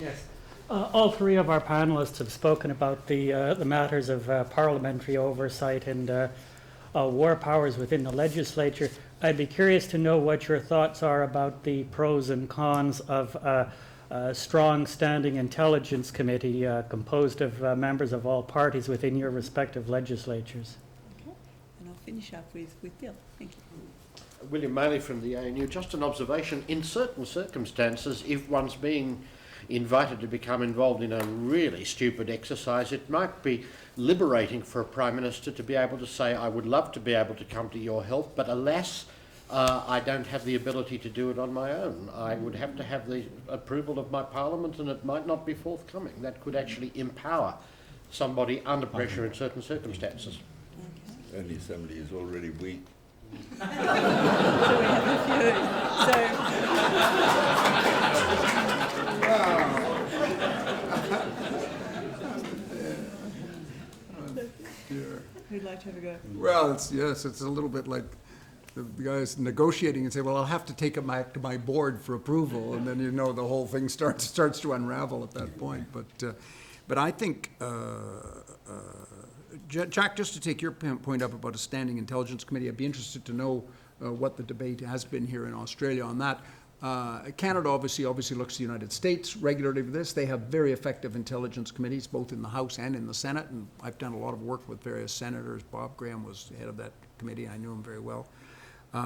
Yes. All three of our panelists have spoken about the matters of parliamentary oversight and war powers within the legislature. I'd be curious to know what your thoughts are about the pros and cons of a strong standing intelligence committee composed of members of all parties within your respective legislatures. Okay, and I'll finish up with Bill. Thank you. William Maley from the ANU. Just an observation, in certain circumstances, if one's being invited to become involved in a really stupid exercise, it might be liberating for a Prime Minister to be able to say, I would love to be able to come to your help, but alas, I don't have the ability to do it on my own. I would have to have the approval of my Parliament, and it might not be forthcoming. That could actually empower somebody under pressure in certain circumstances. Okay. Only somebody who's already weak. So we have a few. Who'd like to have a go? Well, it's a little bit like the guys negotiating and say, well, I'll have to take it back to my board for approval, and then the whole thing starts to unravel at that point. But I think, Jack, just to take your point up about a standing intelligence committee, I'd be interested to know what the debate has been here in Australia on that. Canada obviously looks to the United States regularly for this. They have very effective intelligence committees, both in the House and in the Senate, and I've done a lot of work with various senators. Bob Graham was the head of that committee. I knew him very well.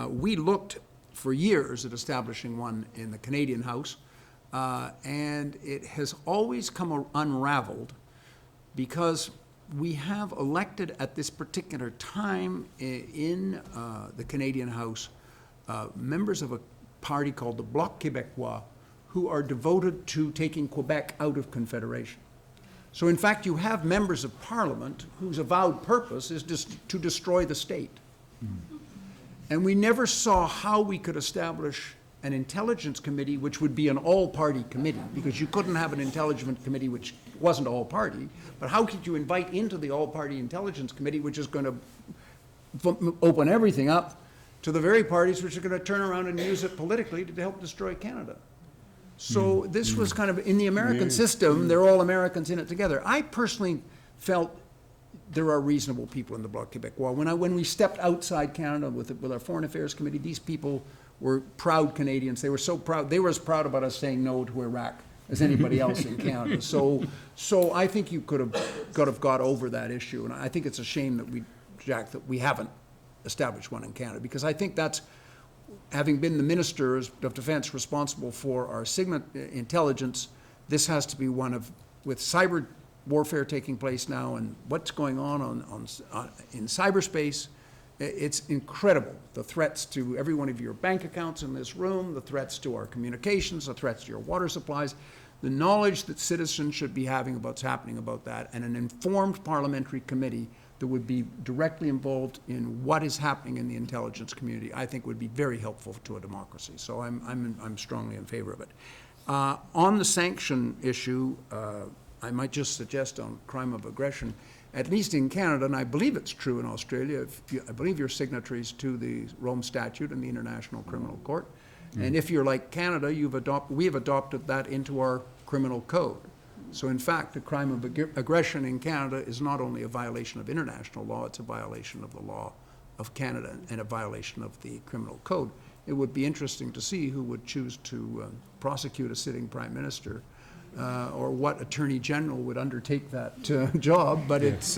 We looked for years at establishing one in the Canadian House, and it has always come unraveled because we have elected at this particular time in the Canadian House members of a party called the Bloc Québécois, who are devoted to taking Quebec out of Confederation. So in fact, you have members of Parliament whose avowed purpose is just to destroy the state. And we never saw how we could establish an intelligence committee which would be an all-party committee, because you couldn't have an intelligence committee which wasn't all-party. But how could you invite into the all-party intelligence committee, which is going to open everything up to the very parties which are going to turn around and use it politically to help destroy Canada? So this was kind of, in the American system, they're all Americans in it together. I personally felt there are reasonable people in the Bloc Québécois. When we stepped outside Canada with our Foreign Affairs Committee, these people were proud Canadians. They were so proud. They were as proud about us saying no to Iraq as anybody else in Canada. So I think you could have got over that issue. And I think it's a shame that we haven't established one in Canada, because I think that's, having been the Ministers of Defence responsible for our intelligence, this has to be one of, with cyber warfare taking place now and what's going on in cyberspace, it's incredible. The threats to every one of your bank accounts in this room, the threats to our communications, the threats to your water supplies, the knowledge that citizens should be having about what's happening about that, and an informed parliamentary committee that would be directly involved in what is happening in the intelligence community, I think would be very helpful to a democracy. So I'm strongly in favor of it. On the sanction issue, I might just suggest on crime of aggression, at least in Canada, and I believe it's true in Australia, I believe you're signatories to the Rome Statute and the International Criminal Court. And if you're like Canada, we have adopted that into our criminal code. So in fact, the crime of aggression in Canada is not only a violation of international law, it's a violation of the law of Canada and a violation of the criminal code. It would be interesting to see who would choose to prosecute a sitting Prime Minister, or what Attorney General would undertake that job, but it's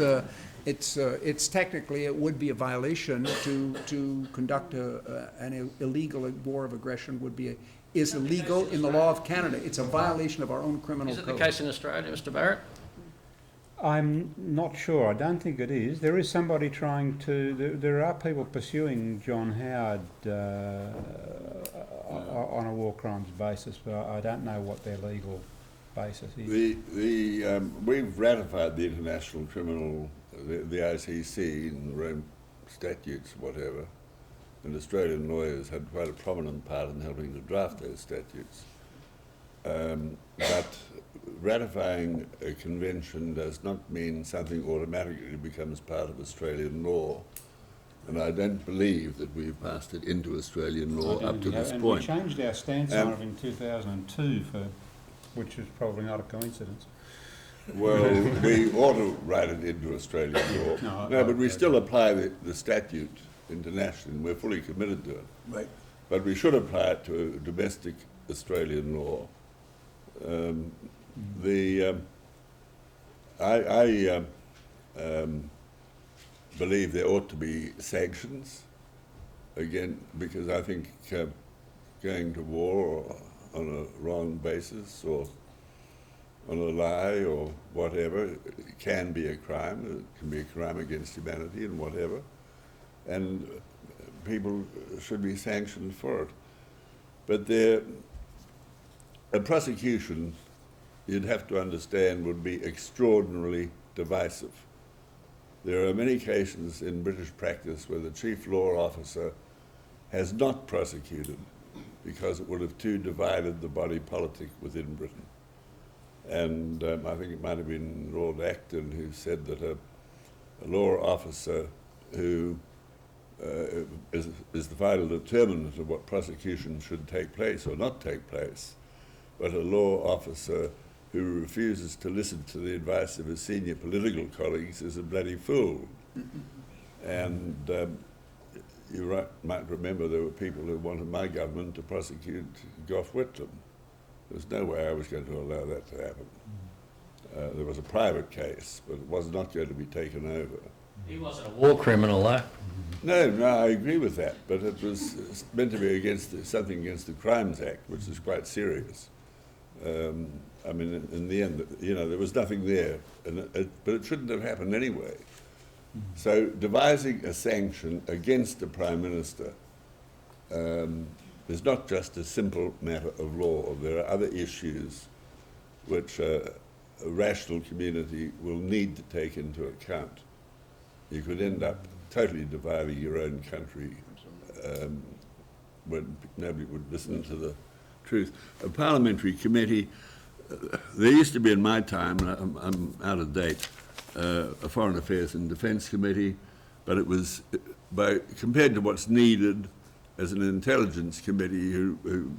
technically, it would be a violation to conduct an illegal war of aggression is illegal in the law of Canada. It's a violation of our own criminal code. Is it the case in Australia, Mr. Barratt? I'm not sure. I don't think it is. There is somebody trying to. There are people pursuing John Howard on a war crimes basis, but I don't know what their legal basis is. We've ratified the International Criminal, the ICC, and the Rome statutes, whatever. And Australian lawyers had quite a prominent part in helping to draft those statutes. But ratifying a convention does not mean something automatically becomes part of Australian law. And I don't believe that we've passed it into Australian law up to this point. We changed our stance on it in 2002 for which is probably not a coincidence. Well, we ought to write it into Australian law. No, but we still apply the statute internationally, and we're fully committed to it. Right. But we should apply it to domestic Australian law. I believe there ought to be sanctions again, because I think going to war on a wrong basis or on a lie or whatever can be a crime. It can be a crime against humanity and whatever. And people should be sanctioned for it. But a prosecution, you'd have to understand, would be extraordinarily divisive. There are many cases in British practice where the chief law officer has not prosecuted because it would have too divided the body politic within Britain. And I think it might have been Lord Acton who said that a law officer who is the final determinant of what prosecution should take place or not take place, but a law officer who refuses to listen to the advice of his senior political colleagues is a bloody fool. And you might remember there were people who wanted my government to prosecute Gough Whitlam. There's no way I was going to allow that to happen. There was a private case, but it was not going to be taken over. He wasn't a war criminal, though. No, I agree with that, but it was meant to be against something against the Crimes Act, which is quite serious. I mean, in the end, there was nothing there, but it shouldn't have happened anyway. So devising a sanction against the Prime Minister is not just a simple matter of law. There are other issues which a rational community will need to take into account. You could end up totally dividing your own country when nobody would listen to the truth. A parliamentary committee, there used to be in my time, I'm out of date, a Foreign Affairs and Defence Committee, but it was, compared to what's needed as an intelligence committee who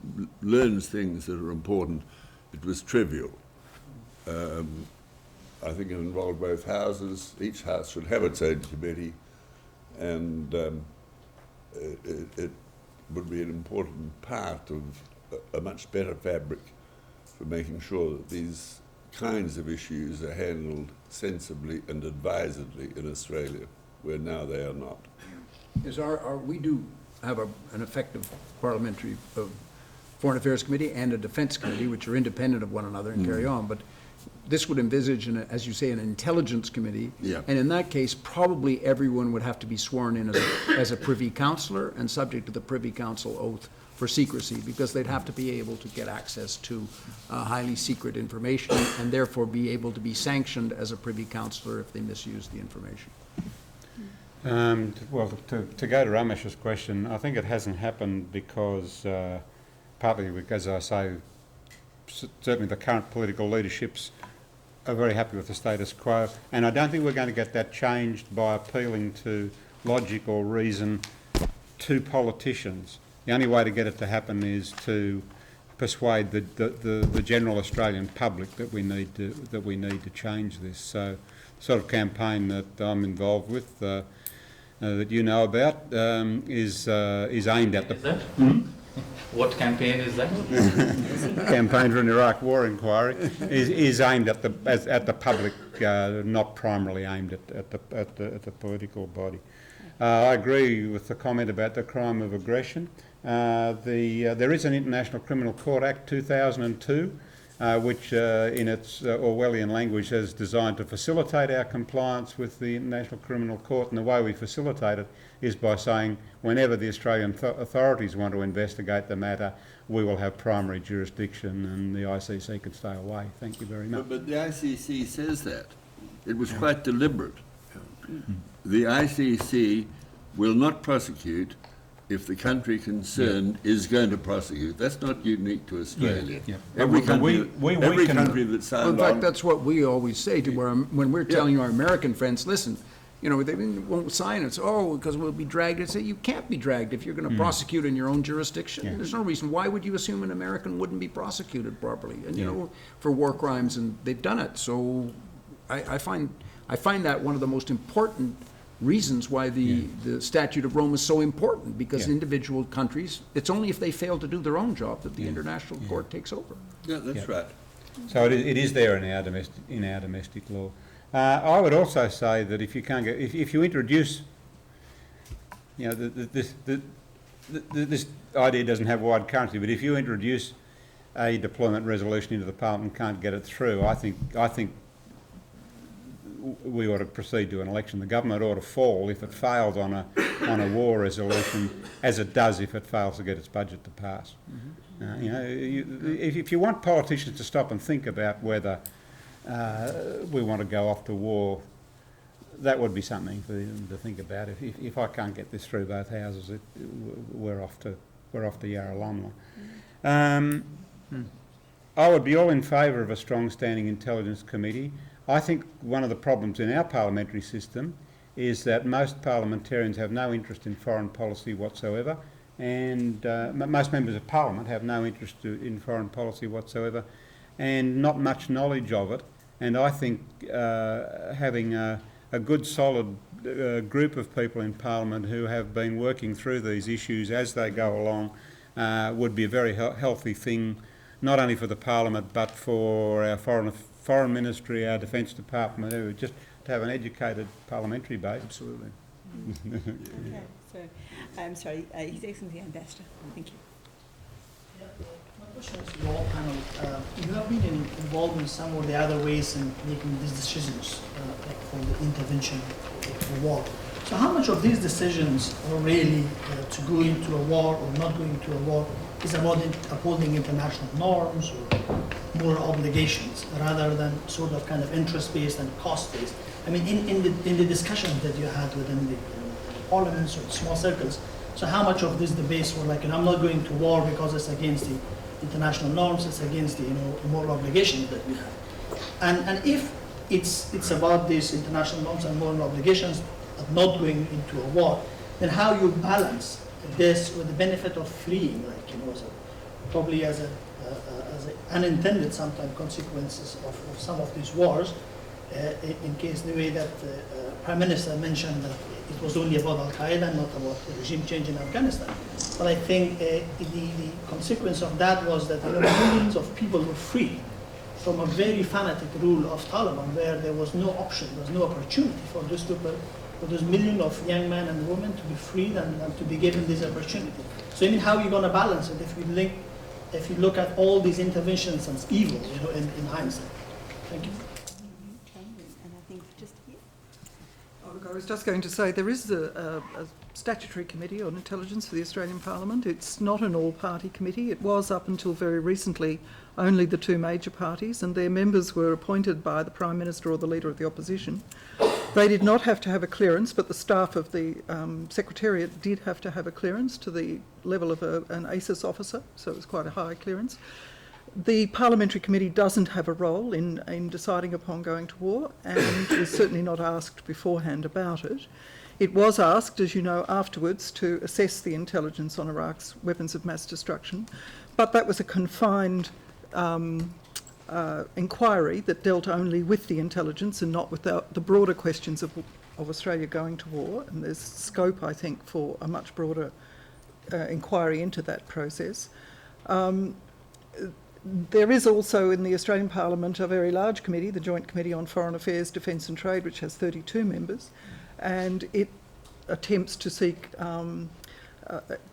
learns things that are important, it was trivial. I think it involved both houses. Each house should have its own committee, and it would be an important part of a much better fabric for making sure that these kinds of issues are handled sensibly and advisedly in Australia, where now they are not. Is we do have an effective parliamentary Foreign Affairs Committee and a Defence Committee, which are independent of one another and carry on, but this would envisage, as you say, an intelligence committee. Yeah. And in that case, probably everyone would have to be sworn in as a privy councillor and subject to the Privy Council oath for secrecy, because they'd have to be able to get access to highly secret information and therefore be able to be sanctioned as a privy councillor if they misuse the information. Well, to go to Ramesh's question, I think it hasn't happened because, partly because I say, certainly the current political leaderships are very happy with the status quo, and I don't think we're going to get that changed by appealing to logic or reason to politicians. The only way to get it to happen is to persuade the general Australian public that we need to change this. So, the sort of campaign that I'm involved with, that you know about, is aimed at the. What campaign is that? Campaign for an Iraq War inquiry is aimed at the public, not primarily aimed at the political body. I agree with the comment about the crime of aggression. There is an International Criminal Court Act 2002, which in its Orwellian language is designed to facilitate our compliance with the International Criminal Court, and the way we facilitate it is by saying whenever the Australian authorities want to investigate the matter, we will have primary jurisdiction and the ICC can stay away. Thank you very much. But the ICC says that. It was quite deliberate. The ICC will not prosecute if the country concerned is going to prosecute. That's not unique to Australia. Yeah. Every country, can- country that signed In fact, on. that's what we always say to when we're telling our American friends, listen, You know, they won't sign it. Oh, because we'll be dragged. I say, you can't be dragged if you're going to prosecute in your own jurisdiction. Yeah. There's no reason. Why would you assume an American wouldn't be prosecuted properly? And, you Yeah. know, for war crimes, and they've done it. So I find that one of the most important reasons why the Statute of Rome is so important, because Yeah. individual countries, it's only if they fail to do their own job that the International Court takes over. Yeah, that's right. So it is there in our domestic law. I would also say that if you can't get, if you introduce, you know, this idea doesn't have wide currency, but if you introduce a deployment resolution into the Parliament and can't get it through, I think we ought to proceed to an election. The government ought to fall if it fails on a war resolution, as it does if it fails to get its budget to pass. You know, if you want politicians to stop and think about whether we want to go off to war, that would be something for them to think about. If I can't get this through both houses, we're off to Yarralumla. I would be all in favour of a strong standing intelligence committee. I think one of the problems in our parliamentary system is that most parliamentarians have no interest in foreign policy whatsoever, and most members of parliament have no interest in foreign policy whatsoever, and not much knowledge of it. And I think having a good solid group of people in Parliament who have been working through these issues as they go along would be a very healthy thing, not only for the Parliament but for our Foreign Ministry, our Defence Department, who just to have an educated parliamentary base. Absolutely. Okay, so, I'm sorry, His Excellency Ambassador, thank you. My question is to your panel. You have been involved in some or the other ways in making these decisions for the intervention for war. So how much of these decisions are really to go into a war or not going into a war is about upholding international norms or moral obligations rather than sort of kind of interest-based and cost-based? I mean, in the discussions that you had within the parliaments or small circles, so how much of this debates were like, I'm not going to war because it's against the international norms, it's against the moral obligations that we have. And if it's about these international norms and moral obligations of not going into a war, then how you balance this with the benefit of fleeing, like probably as a unintended sometimes consequences of some of these wars, in case the way that the Prime Minister mentioned that it was only about Al-Qaeda, not about the regime change in Afghanistan. But I think the consequence of that was that millions of people were freed from a very fanatic rule of Taliban, where there was no option, there was no opportunity for those people, for those millions of young men and women to be freed and to be given this opportunity. So I mean, how are you going to balance it if you look at all these interventions as evil, in hindsight? Thank you. And I think just here. Oh, look, I was just going to say there is a statutory committee on intelligence for the Australian Parliament. It's not an all-party committee. It was up until very recently only the two major parties, and their members were appointed by the Prime Minister or the Leader of the Opposition. They did not have to have a clearance, but the staff of the Secretariat did have to have a clearance to the level of an ASIS officer, so it was quite a high clearance. The Parliamentary Committee doesn't have a role in deciding upon going to war, and was certainly not asked beforehand about it. It was asked, as you know, afterwards to assess the intelligence on Iraq's weapons of mass destruction, but that was a confined inquiry that dealt only with the intelligence and not with the broader questions of Australia going to war, and there's scope, I think, for a much broader inquiry into that process. There is also in the Australian Parliament a very large committee, the Joint Committee on Foreign Affairs, Defence and Trade, which has 32 members, and it attempts to seek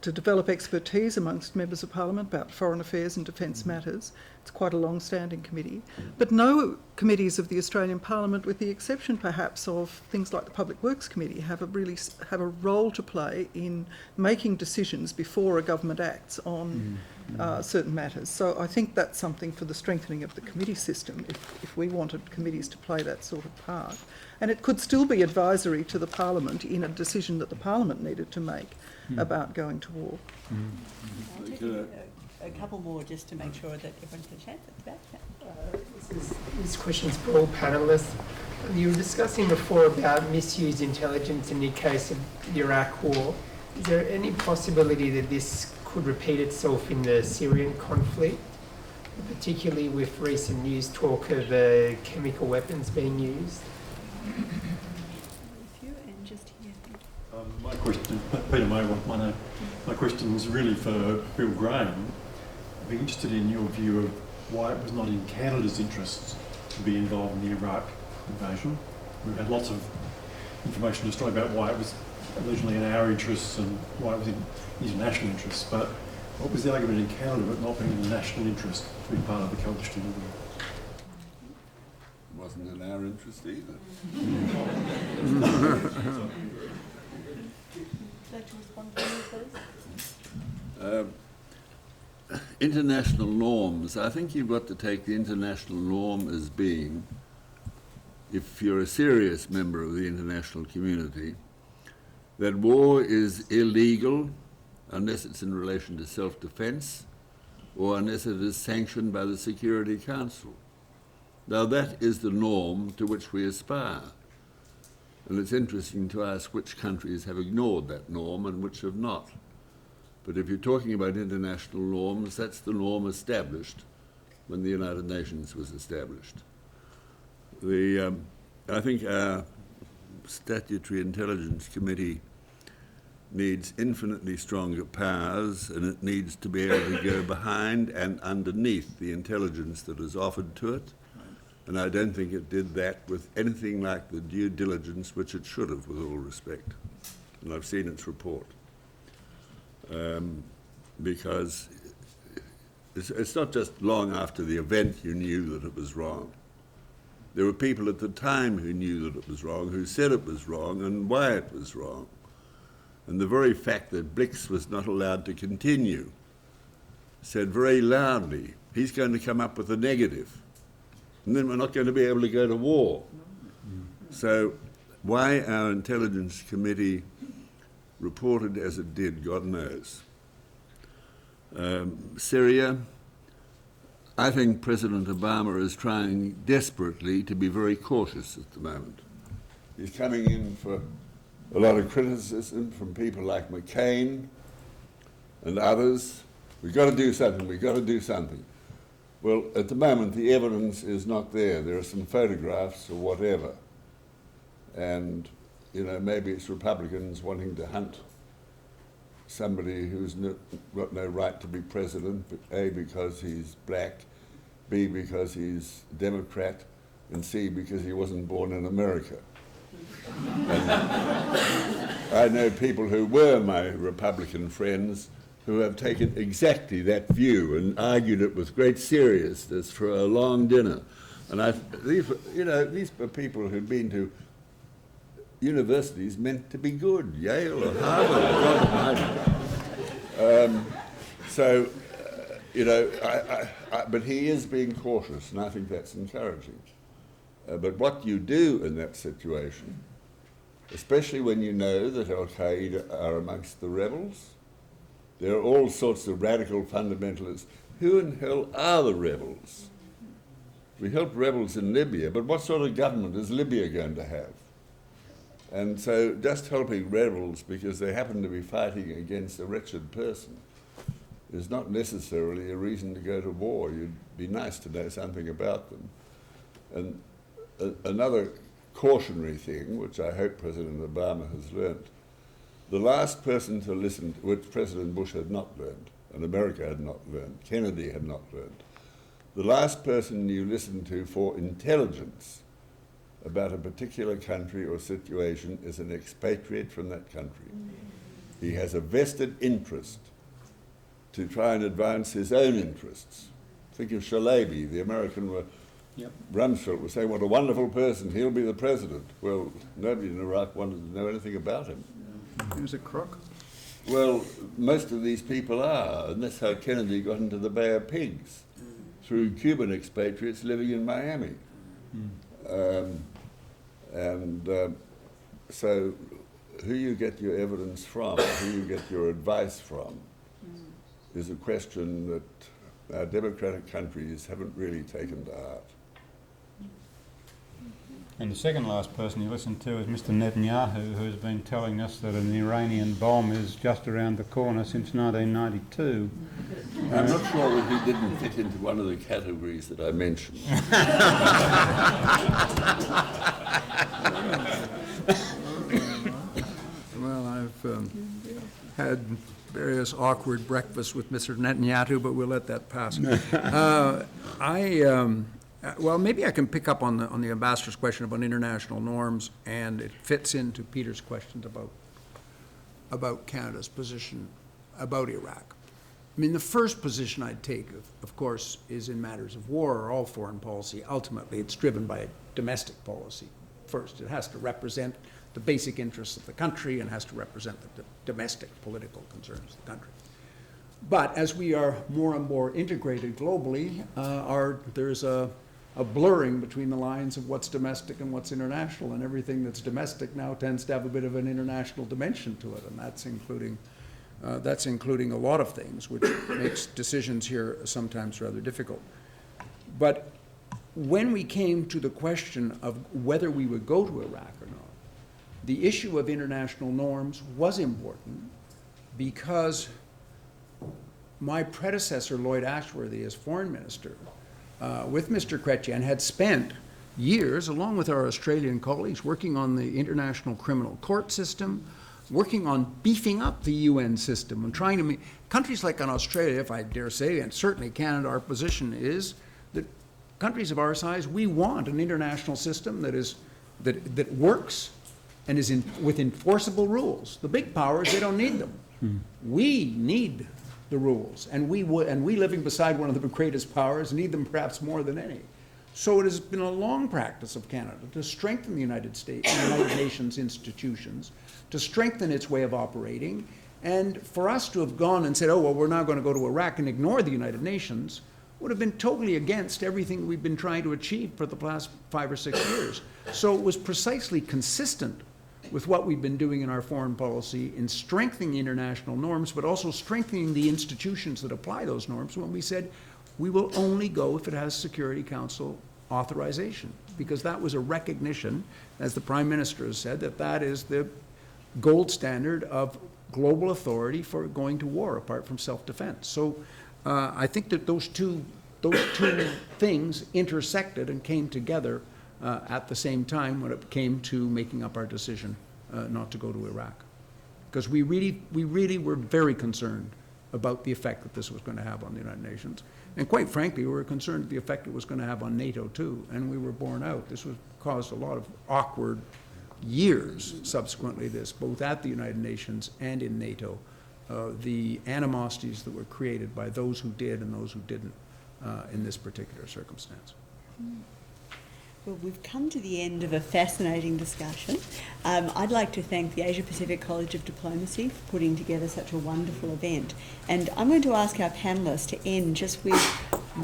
to develop expertise amongst members of Parliament about foreign affairs and defence matters. It's quite a long-standing committee. But no committees of the Australian Parliament, with the exception perhaps of things like the Public Works Committee, have a role to play in making decisions before a government acts on certain matters. So I think that's something for the strengthening of the committee system, if we wanted committees to play that sort of part. And it could still be advisory to the Parliament in a decision that the Parliament needed to make about going to war. I'll take a couple more just to make sure that everyone's got a chance at the back. This question is for all panelists. You were discussing before about misused intelligence in the case of the Iraq War. Is there any possibility that this could repeat itself in the Syrian conflict, particularly with recent news talk of chemical weapons being used? My question, Peter Maywalt, my name. My question is really for Bill Graham. I'd be interested in your view of why it was not in Canada's interests to be involved in the Iraq invasion. We've had lots of information in Australia about why it was originally in our interests and why it was in international interests, but what was the argument in Canada about not being in the national interest to be part of the coalition? It wasn't in our interest either. International norms. I think you've got to take the international norm as being, if you're a serious member of the international community, that war is illegal unless it's in relation to self-defense or unless it is sanctioned by the Security Council. Now that is the norm to which we aspire. And it's interesting to ask which countries have ignored that norm and which have not. But if you're talking about international norms, that's the norm established when the United Nations was established. I think our Statutory Intelligence Committee needs infinitely stronger powers, and it needs to be able to go behind and underneath the intelligence that is offered to it. And I don't think it did that with anything like the due diligence which it should have, with all respect. And I've seen its report. Because it's not just long after the event you knew that it was wrong. There were people at the time who knew that it was wrong, who said it was wrong and why it was wrong. And the very fact that Blix was not allowed to continue said very loudly, he's going to come up with a negative, and then we're not going to be able to go to war. So why our Intelligence Committee reported as it did, God knows. Syria, I think President Obama is trying desperately to be very cautious at the moment. He's coming in for a lot of criticism from people like McCain and others. We've got to do something, we've got to do something. Well, at the moment, the evidence is not there. There are some photographs or whatever. And, you know, maybe it's Republicans wanting to hunt somebody who's got no right to be president, but A, because he's black, B, because he's Democrat, and C, because he wasn't born in America. And I know people who were my Republican friends who have taken exactly that view and argued it with great seriousness for a long dinner. And these were people who'd been to universities meant to be good, Yale or Harvard. But he is being cautious, and I think that's encouraging. But what you do in that situation, especially when you know that Al-Qaeda are amongst the rebels, there are all sorts of radical fundamentalists. Who in hell are the rebels? We helped rebels in Libya, but what sort of government is Libya going to have? And so just helping rebels because they happen to be fighting against a wretched person is not necessarily a reason to go to war. You'd be nice to know something about them. And another cautionary thing, which I hope President Obama has learnt, the last person to listen to, which President Bush had not learned, and America had not learned, Kennedy had not learned, the last person you listen to for intelligence about a particular country or situation is an expatriate from that country. He has a vested interest to try and advance his own interests. Think of Shalaby, the American Rumsfeld was saying, what a wonderful person, he'll be the president. Well, nobody in Iraq wanted to know anything about him. He was a crook. Well, most of these people are, and that's how Kennedy got into the Bay of Pigs, through Cuban expatriates living in Miami. So who you get your evidence from, who you get your advice from, is a question that our democratic countries haven't really taken to heart. And the second last person you listened to is Mr Netanyahu, who's been telling us that an Iranian bomb is just around the corner since 1992. I'm not sure that he didn't fit into one of the categories that I mentioned. Well, I've had various awkward breakfasts with Mr. Netanyahu, but we'll let that pass. Well, maybe I can pick up on the ambassador's question about international norms, and it fits into Peter's questions about Canada's position about Iraq. I mean, the first position I'd take, of course, is in matters of war or all foreign policy. Ultimately, it's driven by a domestic policy first. It has to represent the basic interests of the country and has to represent the domestic political concerns of the country. But as we are more and more integrated globally, there's a blurring between the lines of what's domestic and what's international, and everything that's domestic now tends to have a bit of an international dimension to it, and that's including a lot of things, which makes decisions here sometimes rather difficult. But when we came to the question of whether we would go to Iraq or not, the issue of international norms was important because my predecessor, Lloyd Ashworthy, as foreign minister, with Mr. Chrétien, had spent years, along with our Australian colleagues, working on the International Criminal Court system, working on beefing up the UN system and trying to make countries like in Australia, if I dare say, and certainly Canada, our position is that countries of our size, we want an international system that works and is with enforceable rules. The big powers, they don't need them. We need the rules, and we living beside one of the greatest powers need them perhaps more than any. So it has been a long practice of Canada to strengthen the United States, the United Nations institutions, to strengthen its way of operating, and for us to have gone and said, oh, well, we're now going to go to Iraq and ignore the United Nations would have been totally against everything we've been trying to achieve for the last 5 or 6 years. So it was precisely consistent with what we've been doing in our foreign policy in strengthening the international norms, but also strengthening the institutions that apply those norms when we said we will only go if it has Security Council authorization, because that was a recognition, as the Prime Minister has said, that is the gold standard of global authority for going to war apart from self-defense. So I think that those two things intersected and came together at the same time when it came to making up our decision not to go to Iraq. Because we really were very concerned about the effect that this was going to have on the United Nations. And quite frankly, we were concerned with the effect it was going to have on NATO too, and we were borne out. This caused a lot of awkward years subsequently, both at the United Nations and in NATO, the animosities that were created by those who did and those who didn't in this particular circumstance. Well, we've come to the end of a fascinating discussion. I'd like to thank the Asia Pacific College of Diplomacy for putting together such a wonderful event. And I'm going to ask our panellists to end just with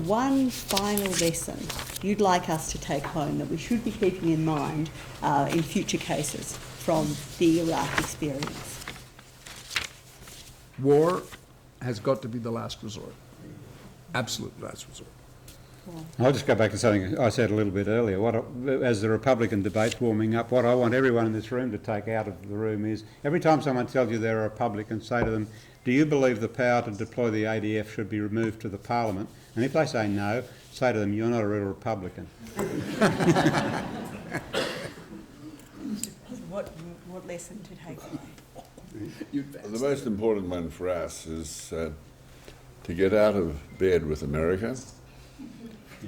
one final lesson you'd like us to take home that we should be keeping in mind in future cases from the Iraq experience. War has got to be the last resort, absolute last resort. I'll just go back to something I said a little bit earlier. As the Republican debate's warming up, what I want everyone in this room to take out of the room is, every time someone tells you they're a Republican, say to them, do you believe the power to deploy the ADF should be removed to the Parliament? And if they say no, say to them, you're not a real Republican. What lesson to take away? The most important one for us is to get out of bed with America.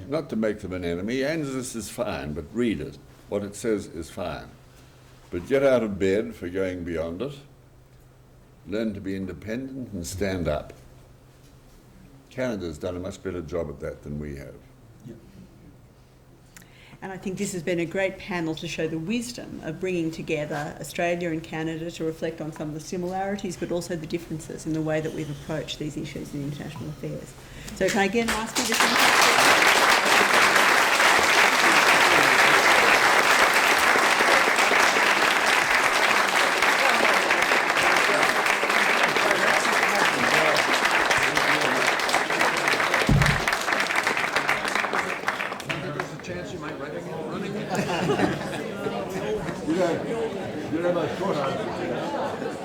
Not to make them an enemy. ANZUS is fine, but read it. What it says is fine. But get out of bed for going beyond it. Learn to be independent and stand up. Canada's done a much better job at that than we have. And I think this has been a great panel to show the wisdom of bringing together Australia and Canada to reflect on some of the similarities, but also the differences in the way that we've approached these issues in international affairs. So can I again ask you to Chance you might write again, running. You know my short answer to that.